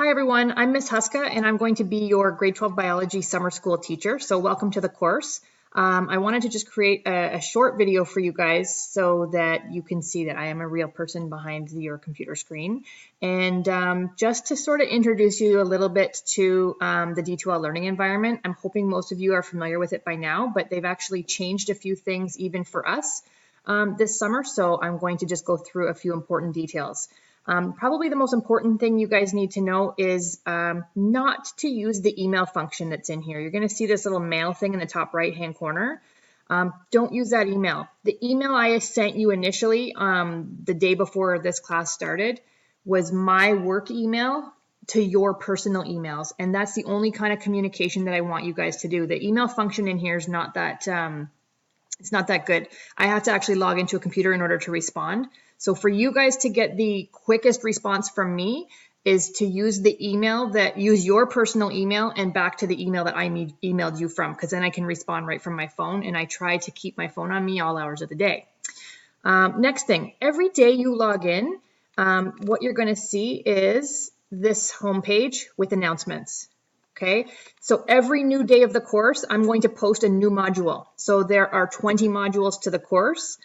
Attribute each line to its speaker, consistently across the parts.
Speaker 1: Hi everyone, I'm Miss Huska and I'm going to be your grade 12 biology summer school teacher. So welcome to the course. I wanted to just create a short video for you guys so that you can see that I am a real person behind your computer screen. And just to sort of introduce you a little bit to the D2L learning environment. I'm hoping most of you are familiar with it by now, but they've actually changed a few things even for us this summer. So I'm going to just go through a few important details. Probably the most important thing you guys need to know is not to use the email function that's in here. You're going to see this little mail thing in the top right hand corner. Don't use that email. The email I sent you initially the day before this class started was my work email to your personal emails, and that's the only kind of communication that I want you guys to do. The email function in here is not that it's not that good. I have to actually log into a computer in order to respond. So for you guys to get the quickest response from me is to use the email use your personal email and back to the email that I emailed you from, because then I can respond right from my phone, and I try to keep my phone on me all hours of the day. Next thing, every day you log in, what you're going to see is this homepage with announcements. Okay, so every new day of the course, I'm going to post a new module. So there are 20 modules to the course.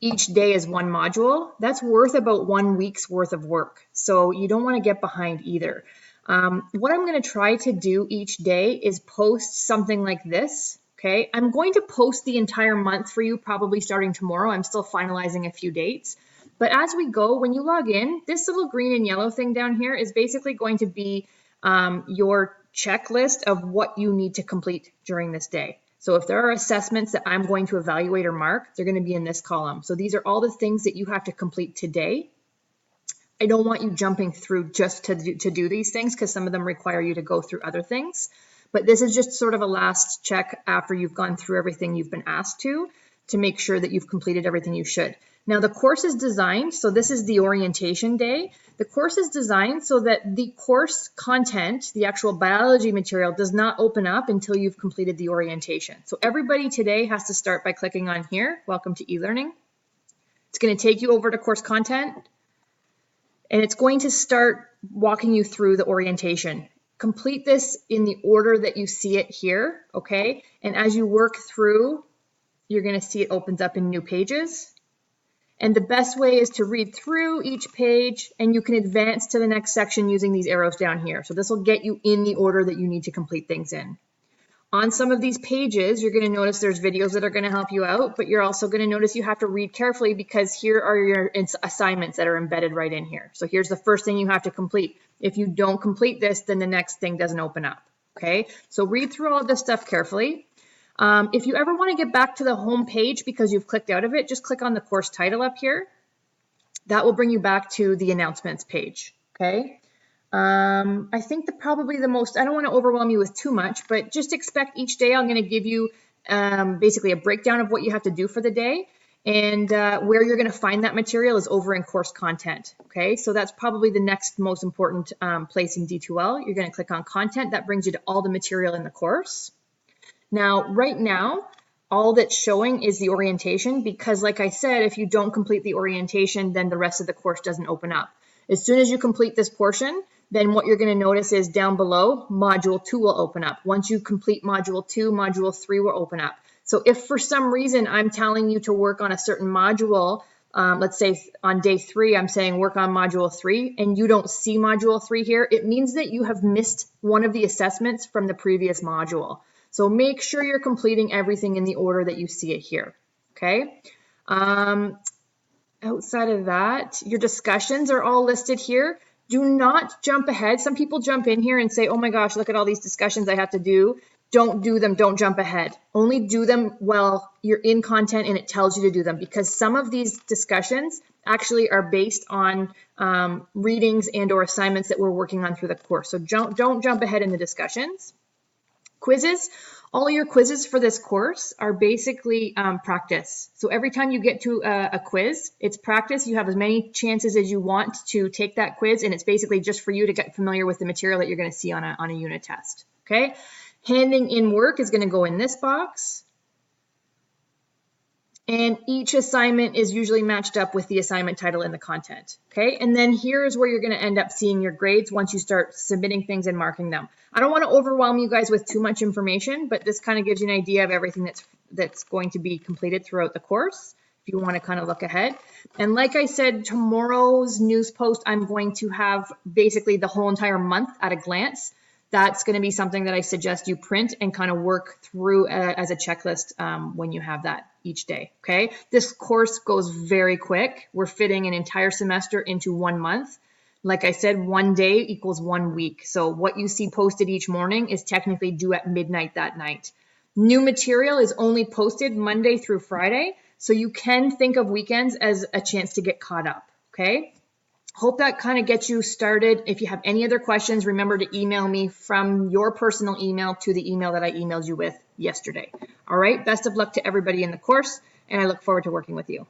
Speaker 1: Each day is one module. That's worth about 1 week's worth of work. So you don't want to get behind either. What I'm going to try to do each day is post something like this. Okay, I'm going to post the entire month for you, probably starting tomorrow. I'm still finalizing a few dates. But as we go, when you log in, this little green and yellow thing down here is basically going to be your checklist of what you need to complete during this day. So if there are assessments that I'm going to evaluate or mark, they're going to be in this column. So these are all the things that you have to complete today. I don't want you jumping through just to do these things, because some of them require you to go through other things. But this is just sort of a last check after you've gone through everything you've been asked to make sure that you've completed everything you should. Now the course is designed, so this is the orientation day. The course is designed so that the course content, the actual biology material, does not open up until you've completed the orientation. So everybody today has to start by clicking on here, welcome to e-learning. It's going to take you over to course content, and it's going to start walking you through the orientation. Complete this in the order that you see it here, okay? And as you work through, you're going to see it opens up in new pages. And the best way is to read through each page, and you can advance to the next section using these arrows down here. So this will get you in the order that you need to complete things in. On some of these pages, you're going to notice there's videos that are going to help you out, but you're also going to notice you have to read carefully, because here are your assignments that are embedded right in here. So here's the first thing you have to complete. If you don't complete this, then the next thing doesn't open up. Okay, so read through all this stuff carefully. If you ever want to get back to the home page because you've clicked out of it, just click on the course title up here. That will bring you back to the announcements page. Okay. I think probably the most, I don't want to overwhelm you with too much, but just expect each day I'm going to give you basically a breakdown of what you have to do for the day, and where you're going to find that material is over in course content. Okay, so that's probably the next most important place in D2L. You're going to click on content. That brings you to all the material in the course. Now, right now, all that's showing is the orientation, because like I said, if you don't complete the orientation, then the rest of the course doesn't open up. As soon as you complete this portion, then what you're going to notice is down below, Module 2 will open up. Once you complete Module 2, Module 3 will open up. So if for some reason I'm telling you to work on a certain module, let's say on day 3, I'm saying work on Module 3, and you don't see Module 3 here, it means that you have missed one of the assessments from the previous module. So make sure you're completing everything in the order that you see it here, okay? Outside of that, your discussions are all listed here. Do not jump ahead. Some people jump in here and say, oh my gosh, look at all these discussions I have to do. Don't do them, don't jump ahead. Only do them while you're in content and it tells you to do them, because some of these discussions actually are based on readings and or assignments that we're working on through the course. So don't jump ahead in the discussions. Quizzes, all your quizzes for this course are basically practice. So every time you get to a quiz, it's practice. You have as many chances as you want to take that quiz, and it's basically just for you to get familiar with the material that you're going to see on a unit test. Okay, handing in work is going to go in this box. And each assignment is usually matched up with the assignment title and the content. Okay, and then here's where you're going to end up seeing your grades once you start submitting things and marking them. I don't want to overwhelm you guys with too much information, but this kind of gives you an idea of everything that's going to be completed throughout the course if you want to kind of look ahead. And like I said, tomorrow's news post, I'm going to have basically the whole entire month at a glance. That's going to be something that I suggest you print and kind of work through as a checklist when you have that each day, okay? This course goes very quick. We're fitting an entire semester into 1 month. Like I said, 1 day equals 1 week. So what you see posted each morning is technically due at midnight that night. New material is only posted Monday through Friday, so you can think of weekends as a chance to get caught up, okay? Hope that kind of gets you started. If you have any other questions, remember to email me from your personal email to the email that I emailed you with yesterday. All right, best of luck to everybody in the course, and I look forward to working with you.